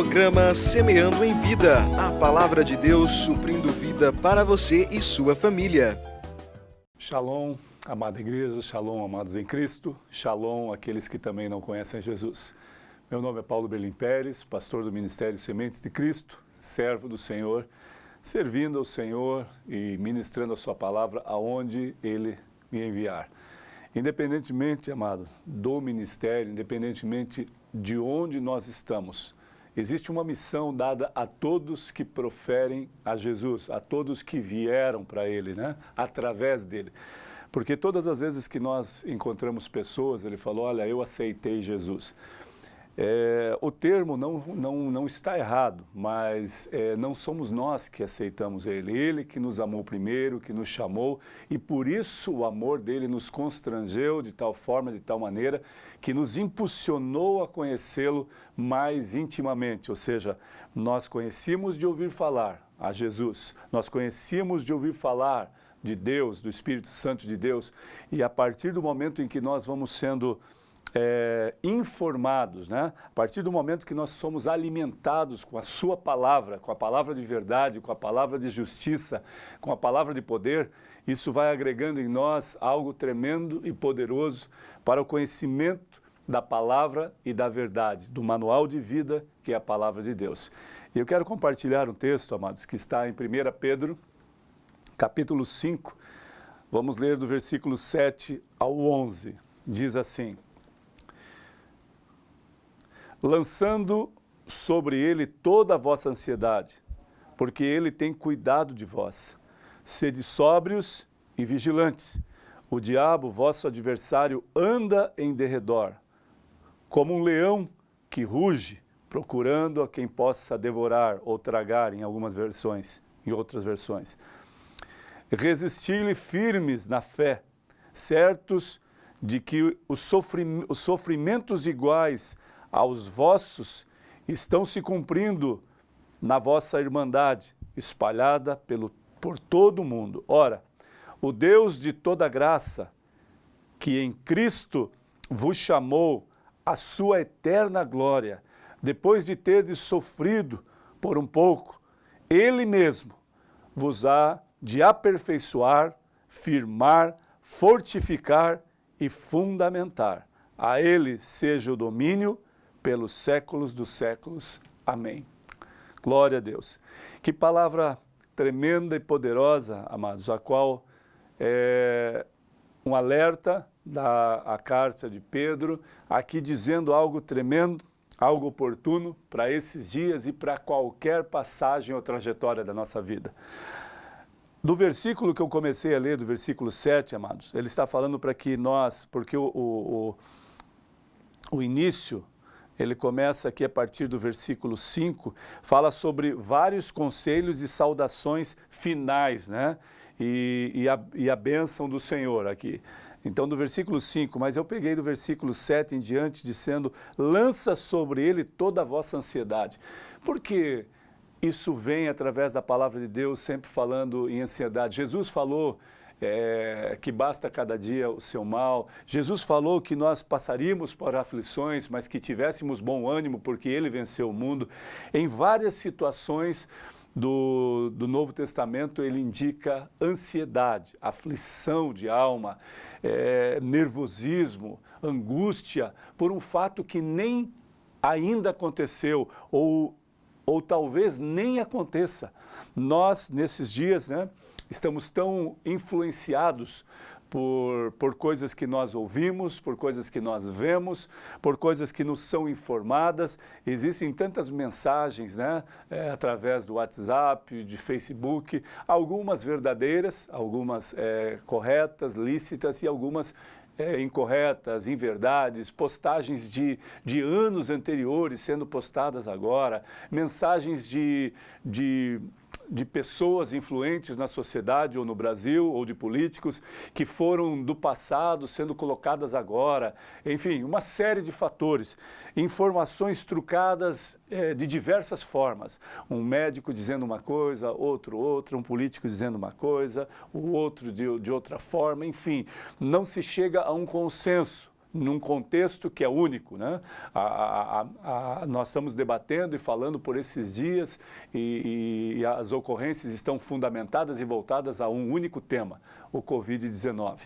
Programa Semeando em Vida, a palavra de Deus suprindo vida para você e sua família. Shalom, amada igreja, shalom, amados em Cristo, shalom, aqueles que também não conhecem Jesus. Meu nome é Paulo Berlim Pérez, pastor do Ministério Sementes de Cristo, servo do Senhor, servindo ao Senhor e ministrando a sua palavra aonde Ele me enviar. Independentemente, amado, do ministério, independentemente de onde nós estamos, existe uma missão dada a todos que proferem a Jesus, a todos que vieram para Ele, né? Através dele. Porque todas as vezes que nós encontramos pessoas, ele falou, olha, eu aceitei Jesus. O termo não está errado, mas não somos nós que aceitamos Ele. Ele que nos amou primeiro, que nos chamou, e por isso o amor dele nos constrangeu de tal forma, de tal maneira, que nos impulsionou a conhecê-lo mais intimamente. Ou seja, nós conhecíamos de ouvir falar a Jesus, nós conhecíamos de ouvir falar de Deus, do Espírito Santo de Deus, e a partir do momento em que nós vamos sendo informados, né? A partir do momento que nós somos alimentados com a sua palavra, com a palavra de verdade, com a palavra de justiça, com a palavra de poder, isso vai agregando em nós algo tremendo e poderoso para o conhecimento da palavra e da verdade, do manual de vida que é a palavra de Deus. E eu quero compartilhar um texto, amados, que está em 1 Pedro, capítulo 5, vamos ler do versículo 7 ao 11, diz assim: lançando sobre ele toda a vossa ansiedade, porque ele tem cuidado de vós. Sede sóbrios e vigilantes. O diabo, vosso adversário, anda em derredor, como um leão que ruge, procurando a quem possa devorar ou tragar, em algumas versões, em outras versões. Resisti-lhe firmes na fé, certos de que os sofrimentos iguais aos vossos estão se cumprindo na vossa irmandade, espalhada por todo o mundo. Ora, o Deus de toda graça, que em Cristo vos chamou à sua eterna glória, depois de terdes sofrido por um pouco, Ele mesmo vos há de aperfeiçoar, firmar, fortificar e fundamentar. A Ele seja o domínio pelos séculos dos séculos. Amém. Glória a Deus. Que palavra tremenda e poderosa, amados, a qual é um alerta da carta de Pedro, aqui dizendo algo tremendo, algo oportuno para esses dias e para qualquer passagem ou trajetória da nossa vida. Do versículo que eu comecei a ler, do versículo 7, amados, ele está falando para que nós, porque o início, ele começa aqui a partir do versículo 5, fala sobre vários conselhos e saudações finais, né? E a bênção do Senhor aqui. Então, do versículo 5, mas eu peguei do versículo 7 em diante, dizendo, lança sobre ele toda a vossa ansiedade. Porque isso vem através da palavra de Deus, sempre falando em ansiedade. Jesus falou que basta cada dia o seu mal. Jesus falou que nós passaríamos por aflições, mas que tivéssemos bom ânimo, porque Ele venceu o mundo. Em várias situações do Novo Testamento, Ele indica ansiedade, aflição de alma, nervosismo, angústia, por um fato que nem ainda aconteceu, ou talvez nem aconteça. Nós, nesses dias, né, estamos tão influenciados por coisas que nós ouvimos, por coisas que nós vemos, por coisas que nos são informadas. Existem tantas mensagens, né, através do WhatsApp, de Facebook, algumas verdadeiras, algumas corretas, lícitas e algumas incorretas, inverdades, postagens de anos anteriores sendo postadas agora, mensagens de pessoas influentes na sociedade ou no Brasil, ou de políticos que foram do passado sendo colocadas agora. Enfim, uma série de fatores, informações trucadas de diversas formas. Um médico dizendo uma coisa, outro outra, um político dizendo uma coisa, o outro de outra forma. Enfim, não se chega a um consenso num contexto que é único, né? Nós estamos debatendo e falando por esses dias e as ocorrências estão fundamentadas e voltadas a um único tema, o Covid-19,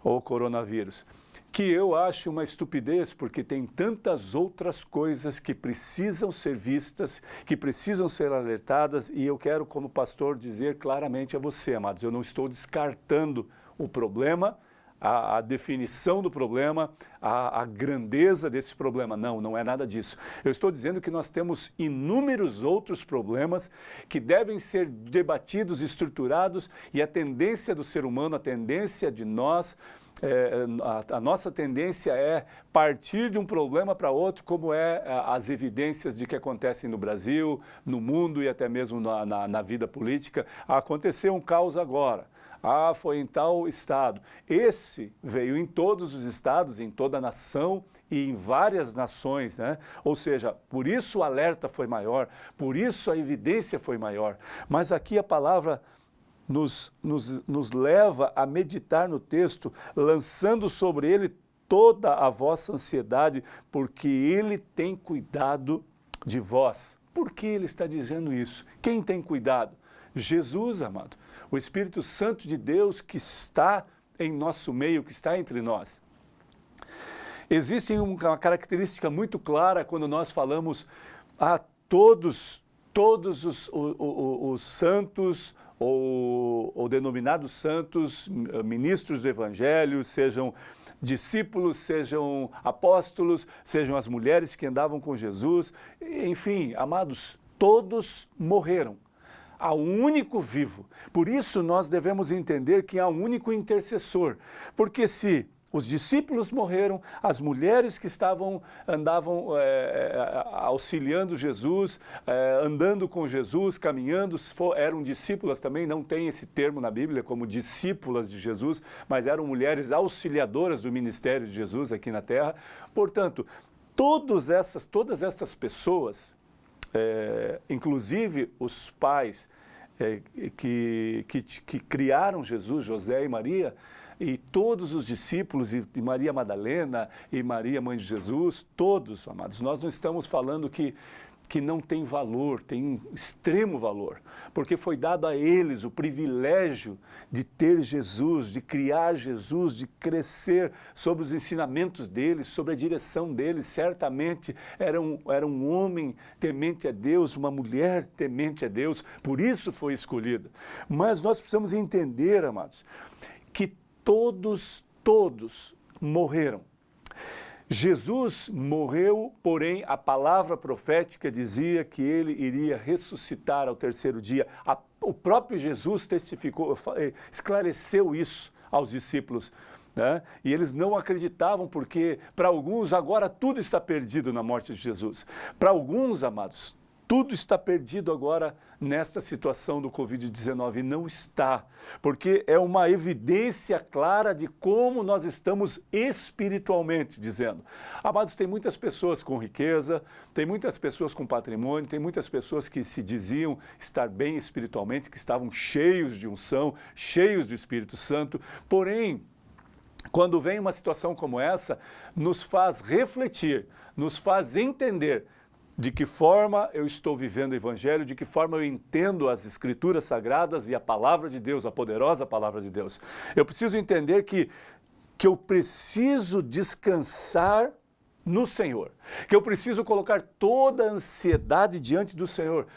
ou coronavírus, que eu acho uma estupidez, porque tem tantas outras coisas que precisam ser vistas, que precisam ser alertadas, e eu quero, como pastor, dizer claramente a você, amados, eu não estou descartando o problema, a definição do problema, a grandeza desse problema. Não, não é nada disso. Eu estou dizendo que nós temos inúmeros outros problemas que devem ser debatidos, estruturados, e a tendência do ser humano, a tendência de nós, a nossa tendência é partir de um problema para outro, como as evidências de que acontecem no Brasil, no mundo e até mesmo na vida política. Aconteceu um caos agora. Foi em tal estado. Esse veio em todos os estados, em toda a nação e em várias nações, né? Ou seja, por isso o alerta foi maior, por isso a evidência foi maior. Mas aqui a palavra nos leva a meditar no texto, lançando sobre ele toda a vossa ansiedade, porque ele tem cuidado de vós. Por que ele está dizendo isso? Quem tem cuidado? Jesus, amado. O Espírito Santo de Deus que está em nosso meio, que está entre nós. Existe uma característica muito clara quando nós falamos a todos os santos ou denominados santos, ministros do Evangelho, sejam discípulos, sejam apóstolos, sejam as mulheres que andavam com Jesus, enfim, amados, todos morreram. Há um único vivo. Por isso nós devemos entender que há um único intercessor. Porque se os discípulos morreram, as mulheres que andavam auxiliando Jesus, andando com Jesus, caminhando, eram discípulas também, não tem esse termo na Bíblia como discípulas de Jesus, mas eram mulheres auxiliadoras do ministério de Jesus aqui na terra. Portanto, todas essas pessoas, inclusive os pais que criaram Jesus, José e Maria, e todos os discípulos, e Maria Madalena, e Maria, mãe de Jesus, todos, amados, nós não estamos falando que não tem valor, tem um extremo valor, porque foi dado a eles o privilégio de ter Jesus, de criar Jesus, de crescer sobre os ensinamentos deles, sobre a direção deles. Certamente era um homem temente a Deus, uma mulher temente a Deus, por isso foi escolhida. Mas nós precisamos entender, amados, que todos morreram. Jesus morreu, porém a palavra profética dizia que ele iria ressuscitar ao terceiro dia. O próprio Jesus testificou, esclareceu isso aos discípulos, né? E eles não acreditavam porque para alguns agora tudo está perdido na morte de Jesus. Para alguns, amados, tudo está perdido agora nesta situação do Covid-19, e não está, porque é uma evidência clara de como nós estamos espiritualmente, dizendo. Amados, tem muitas pessoas com riqueza, tem muitas pessoas com patrimônio, tem muitas pessoas que se diziam estar bem espiritualmente, que estavam cheios de unção, cheios do Espírito Santo, porém, quando vem uma situação como essa, nos faz refletir, nos faz entender de que forma eu estou vivendo o Evangelho, de que forma eu entendo as Escrituras Sagradas e a Palavra de Deus, a poderosa Palavra de Deus. Eu preciso entender que eu preciso descansar no Senhor, que eu preciso colocar toda a ansiedade diante do Senhor.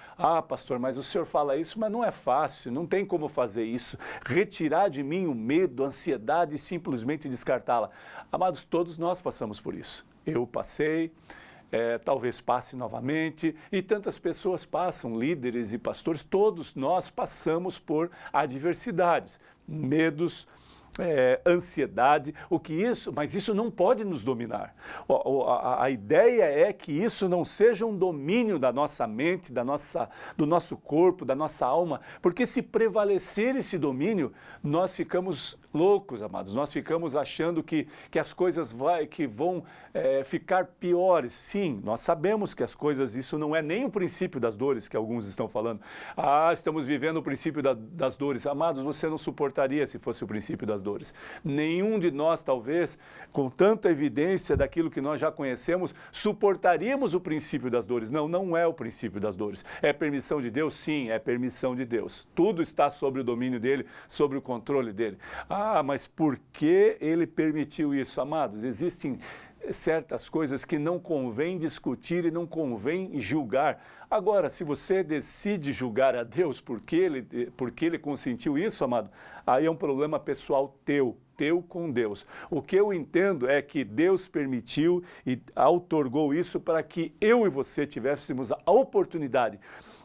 Pastor, mas o Senhor fala isso, mas não é fácil, não tem como fazer isso. Retirar de mim o medo, a ansiedade e simplesmente descartá-la. Amados, todos nós passamos por isso. Eu passei, talvez passe novamente, e tantas pessoas passam, líderes e pastores, todos nós passamos por adversidades, medos, ansiedade, mas isso não pode nos dominar. A ideia é que isso não seja um domínio da nossa mente, do nosso corpo, da nossa alma, porque se prevalecer esse domínio, nós ficamos loucos, amados, nós ficamos achando que as coisas vão ficar piores. Sim, nós sabemos que as coisas, isso não é nem o princípio das dores que alguns estão falando. Estamos vivendo o princípio das dores. Amados, você não suportaria se fosse o princípio das dores. Nenhum de nós, talvez, com tanta evidência daquilo que nós já conhecemos, suportaríamos o princípio das dores. Não, não é o princípio das dores. É permissão de Deus? Sim, é permissão de Deus. Tudo está sob o domínio dele, sobre o controle dele. Ah, mas por que ele permitiu isso? Amados, existem certas coisas que não convém discutir e não convém julgar. Agora, se você decide julgar a Deus porque ele consentiu isso, amado, aí é um problema pessoal teu com Deus. O que eu entendo é que Deus permitiu e outorgou isso para que eu e você tivéssemos a oportunidade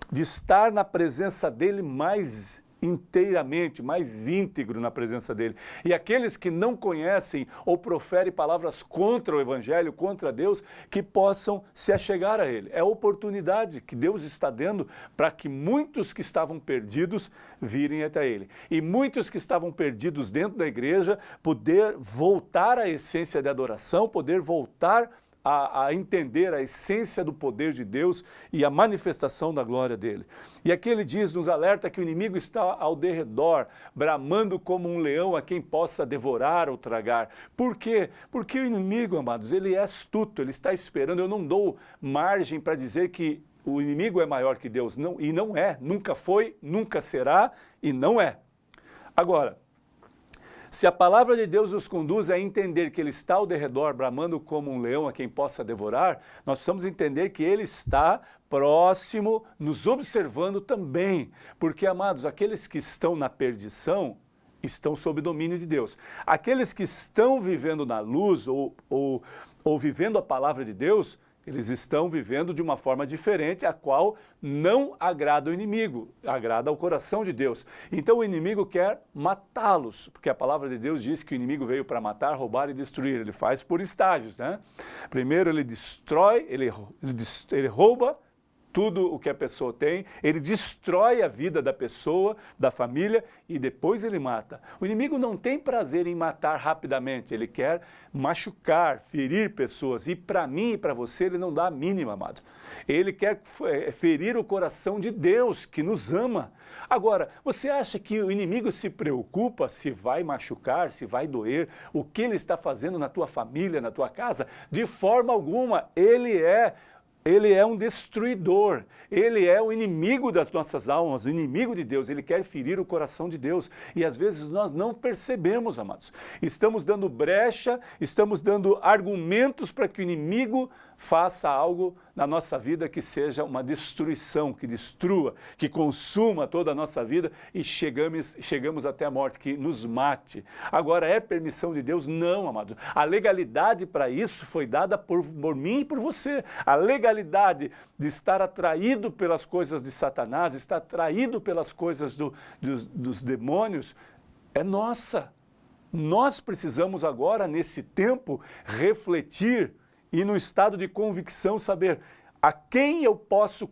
de estar na presença dele mais inteiramente, mais íntegro na presença dele. E aqueles que não conhecem ou proferem palavras contra o Evangelho, contra Deus, que possam se achegar a ele. É a oportunidade que Deus está dando para que muitos que estavam perdidos virem até ele. E muitos que estavam perdidos dentro da igreja poder voltar à essência de adoração, poder voltar a entender a essência do poder de Deus e a manifestação da glória dele. E aqui ele diz, nos alerta que o inimigo está ao derredor, bramando como um leão a quem possa devorar ou tragar. Por quê? Porque o inimigo, amados, ele é astuto, ele está esperando. Eu não dou margem para dizer que o inimigo é maior que Deus, não, e não é, nunca foi, nunca será e não é. Agora, se a palavra de Deus nos conduz a entender que ele está ao derredor, bramando como um leão a quem possa devorar, nós precisamos entender que ele está próximo, nos observando também. Porque, amados, aqueles que estão na perdição estão sob domínio de Deus. Aqueles que estão vivendo na luz ou vivendo a palavra de Deus, eles estão vivendo de uma forma diferente, a qual não agrada o inimigo, agrada ao coração de Deus. Então o inimigo quer matá-los, porque a palavra de Deus diz que o inimigo veio para matar, roubar e destruir. Ele faz por estágios, né? Primeiro ele destrói, ele rouba tudo o que a pessoa tem, ele destrói a vida da pessoa, da família, e depois ele mata. O inimigo não tem prazer em matar rapidamente, ele quer machucar, ferir pessoas, e para mim e para você ele não dá a mínima, amado. Ele quer ferir o coração de Deus, que nos ama. Agora, você acha que o inimigo se preocupa se vai machucar, se vai doer, o que ele está fazendo na tua família, na tua casa? De forma alguma, ele é um destruidor, ele é o inimigo das nossas almas, o inimigo de Deus, ele quer ferir o coração de Deus. E às vezes nós não percebemos, amados. Estamos dando brecha, estamos dando argumentos para que o inimigo faça algo na nossa vida que seja uma destruição, que destrua, que consuma toda a nossa vida e chegamos até a morte, que nos mate. Agora, é permissão de Deus? Não, amados. A legalidade para isso foi dada por mim e por você. A legalidade de estar atraído pelas coisas de Satanás, estar atraído pelas coisas dos demônios, é nossa. Nós precisamos agora, nesse tempo, refletir e no estado de convicção saber em quem eu posso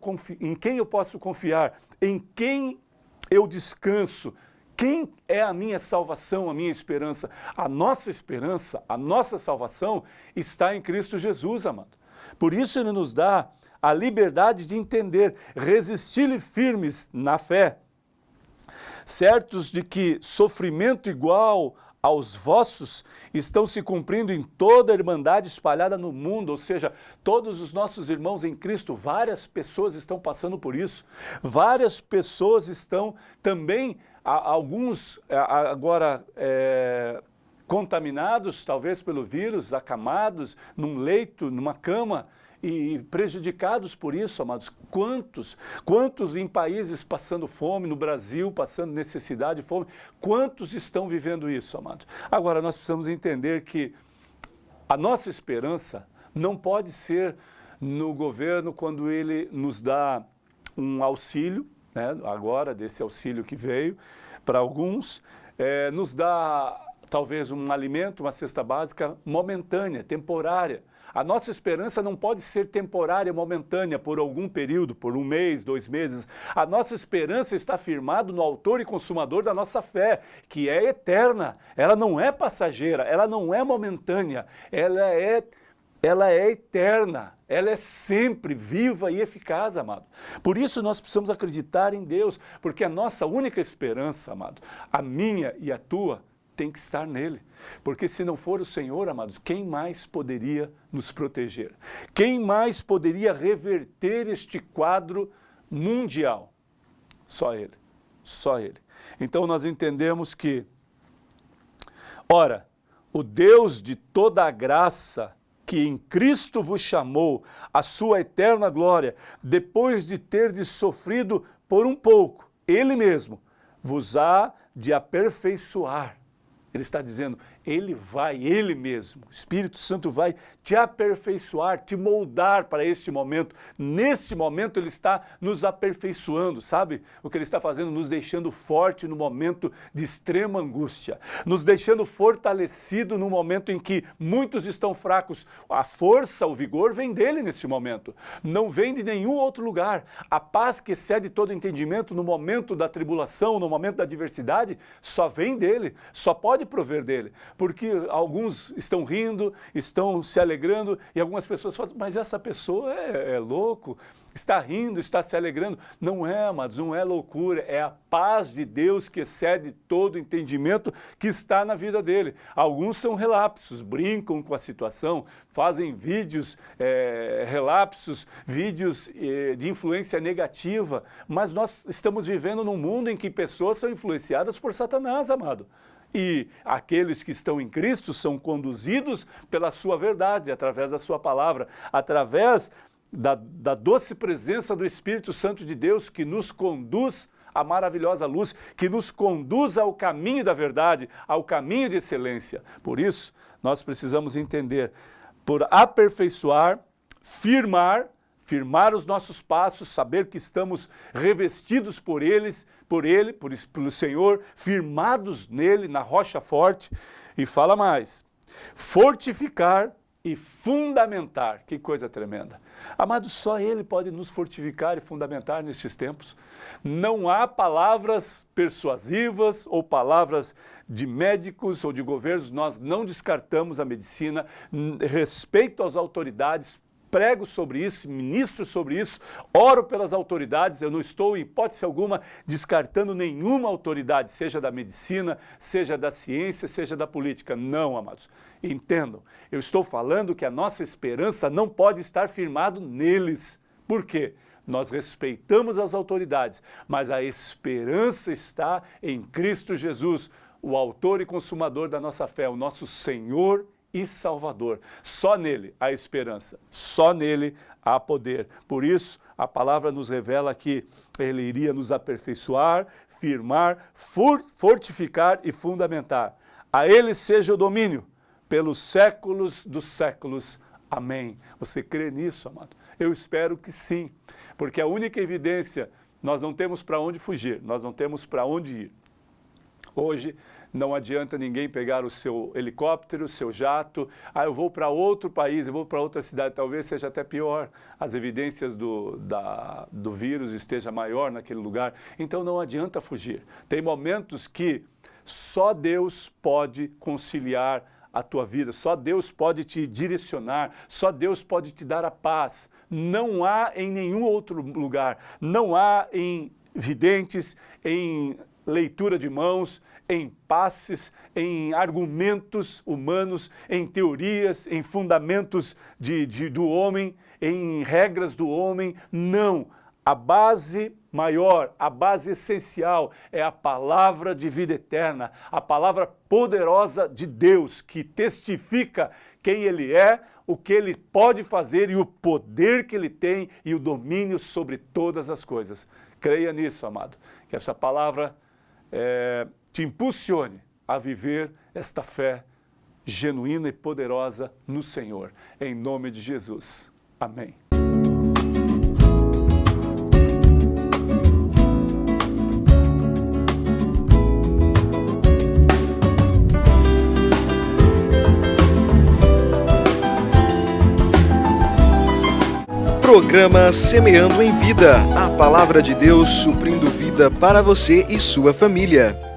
confiar, em quem eu descanso, quem é a minha salvação, a minha esperança. A nossa salvação está em Cristo Jesus, amado. Por isso ele nos dá a liberdade de entender, resistir-lhe firmes na fé, certos de que sofrimento igual aos vossos estão se cumprindo em toda a irmandade espalhada no mundo, ou seja, todos os nossos irmãos em Cristo, várias pessoas estão passando por isso, várias pessoas estão também, alguns agora contaminados talvez pelo vírus, acamados num leito, numa cama, e prejudicados por isso, amados. Quantos em países passando fome, no Brasil passando necessidade, fome, quantos estão vivendo isso, amados? Agora, nós precisamos entender que a nossa esperança não pode ser no governo quando ele nos dá um auxílio, né, agora desse auxílio que veio para alguns, nos dá talvez um alimento, uma cesta básica momentânea, temporária. A nossa esperança não pode ser temporária, momentânea, por algum período, por um mês, 2 meses. A nossa esperança está firmada no autor e consumador da nossa fé, que é eterna. Ela não é passageira, ela não é momentânea, ela é eterna. Ela é sempre viva e eficaz, amado. Por isso nós precisamos acreditar em Deus, porque a nossa única esperança, amado, a minha e a tua, tem que estar nele. Porque se não for o Senhor, amados, quem mais poderia nos proteger? Quem mais poderia reverter este quadro mundial? Só Ele, só Ele. Então nós entendemos que, ora, o Deus de toda a graça, que em Cristo vos chamou a sua eterna glória, depois de terdes sofrido por um pouco, Ele mesmo vos há de aperfeiçoar. Ele está dizendo, Ele mesmo, o Espírito Santo vai te aperfeiçoar, te moldar para este momento. Neste momento Ele está nos aperfeiçoando, sabe? O que Ele está fazendo? Nos deixando forte no momento de extrema angústia, nos deixando fortalecido no momento em que muitos estão fracos. A força, o vigor vem dEle nesse momento, não vem de nenhum outro lugar. A paz que excede todo entendimento no momento da tribulação, no momento da adversidade, só vem dEle, só pode prover dEle. Porque alguns estão rindo, estão se alegrando, e algumas pessoas falam, mas essa pessoa é louco, está rindo, está se alegrando. Não é, amados, não é loucura, é a paz de Deus que excede todo entendimento que está na vida dele. Alguns são relapsos, brincam com a situação, fazem vídeos, relapsos, vídeos de influência negativa, mas nós estamos vivendo num mundo em que pessoas são influenciadas por Satanás, amado. E aqueles que estão em Cristo são conduzidos pela sua verdade, através da sua palavra, através da doce presença do Espírito Santo de Deus que nos conduz à maravilhosa luz, que nos conduz ao caminho da verdade, ao caminho de excelência. Por isso, nós precisamos entender, por aperfeiçoar, firmar os nossos passos, saber que estamos revestidos por Ele, pelo Senhor, firmados nele, na rocha forte. E fala mais, fortificar e fundamentar. Que coisa tremenda. Amados, só Ele pode nos fortificar e fundamentar nesses tempos. Não há palavras persuasivas ou palavras de médicos ou de governos. Nós não descartamos a medicina, respeito às autoridades, prego sobre isso, ministro sobre isso, oro pelas autoridades. Eu não estou, em hipótese alguma, descartando nenhuma autoridade, seja da medicina, seja da ciência, seja da política. Não, amados. Entendam, eu estou falando que a nossa esperança não pode estar firmada neles. Por quê? Nós respeitamos as autoridades, mas a esperança está em Cristo Jesus, o autor e consumador da nossa fé, o nosso Senhor e Salvador. Só nele há esperança, só nele há poder. Por isso, a palavra nos revela que Ele iria nos aperfeiçoar, firmar, fortificar e fundamentar. A Ele seja o domínio pelos séculos dos séculos. Amém. Você crê nisso, amado? Eu espero que sim, porque a única evidência, nós não temos para onde fugir, nós não temos para onde ir. Hoje, não adianta ninguém pegar o seu helicóptero, o seu jato, eu vou para outro país, eu vou para outra cidade, talvez seja até pior, as evidências do vírus esteja maior naquele lugar, então não adianta fugir. Tem momentos que só Deus pode conciliar a tua vida, só Deus pode te direcionar, só Deus pode te dar a paz. Não há em nenhum outro lugar, não há em videntes, em leitura de mãos, em passes, em argumentos humanos, em teorias, em fundamentos do homem, em regras do homem. Não. A base maior, a base essencial é a palavra de vida eterna, a palavra poderosa de Deus, que testifica quem Ele é, o que Ele pode fazer e o poder que Ele tem e o domínio sobre todas as coisas. Creia nisso, amado, que essa palavra te impulsione a viver esta fé genuína e poderosa no Senhor. Em nome de Jesus. Amém. Programa Semeando em Vida, a palavra de Deus suprindo vida para você e sua família.